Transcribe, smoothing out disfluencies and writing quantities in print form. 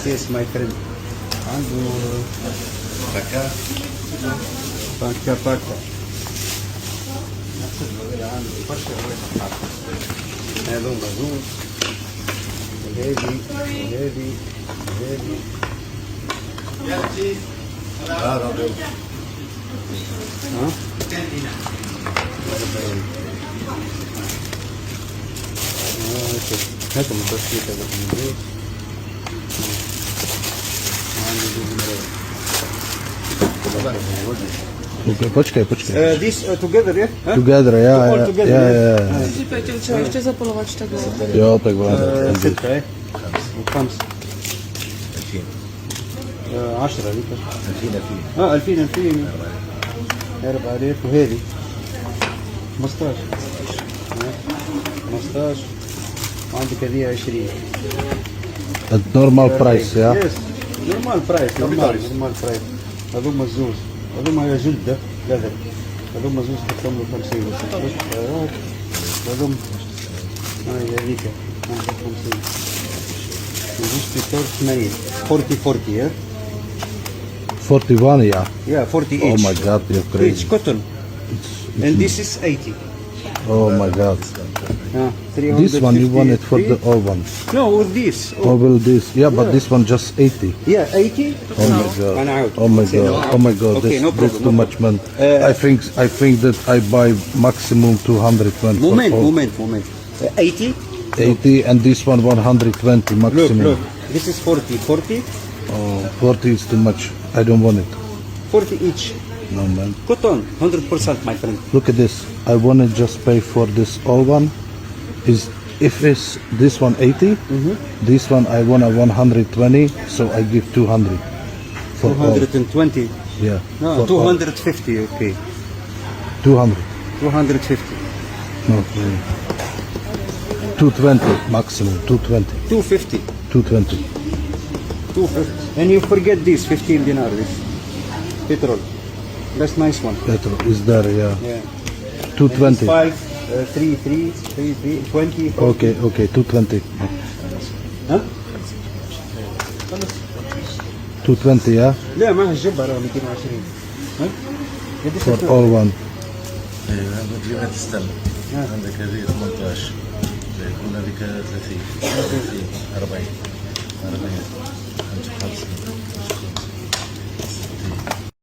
yes my friend. عنده باكا باكا عنده برشا ألوان. هذو مزوج وهذي وهذي وهذي. هذا ها؟ هاتوا من البسكوت هذا من البيت. Okay, poczekaj. This together, yeah? Huh? Together, All together, yeah. Słuchajcie, trzeba jeszcze zapolować tego. Ja tak będę. ستة ايه وخمسة 10 لتر 2000 عرب عليك. وهذه 15 15 وعندك هذه 20. At normal price, yeah. يس نورمال برايس نورمال برايس. هذوما الزوز هذوما جلدة لذر. هذوما زوز حطهم له 50 هذوما هاي هذيك 50 زوز بيتور 80 40 yeah 41, yeah. yeah 40 Oh each. my God, you're Each crazy. cotton. And this is 80. Oh my God. 350. This one you want it for the old one. No, or this. Or will this? Yeah, but this one just 80. Yeah, 80. Oh my God. أنا عاود. Oh my God. Oh my God. Okay, no This problem, too no much, man. I think that I buy maximum 220. Moment. 80. 80 and this one 120 maximum. Look. This is 40. Oh, 40 is too much. I don't want it. 40 each. No, man. Cotton, 100%, my friend. Look at this. I want to just pay for this old one. Is if it's this one 80, this one I want a 120, so I give 200 for all. 220. Yeah. No, for all. 250. Okay. 200. 250. No. 220 maximum. 220. 250. 220. 250. And you forget this 15 dinar. This petrol. That's nice one. Petrol is there. Yeah. Yeah. 220. 5, 3, 20. Okay. 220. ها؟ 220. Yeah. لا ما هالجبهة 220. ها؟ قديش For هتكون؟ all one. ايوه عندك تستنى عندك هذه 18 يكون هذيك 30 40 40 عندك 50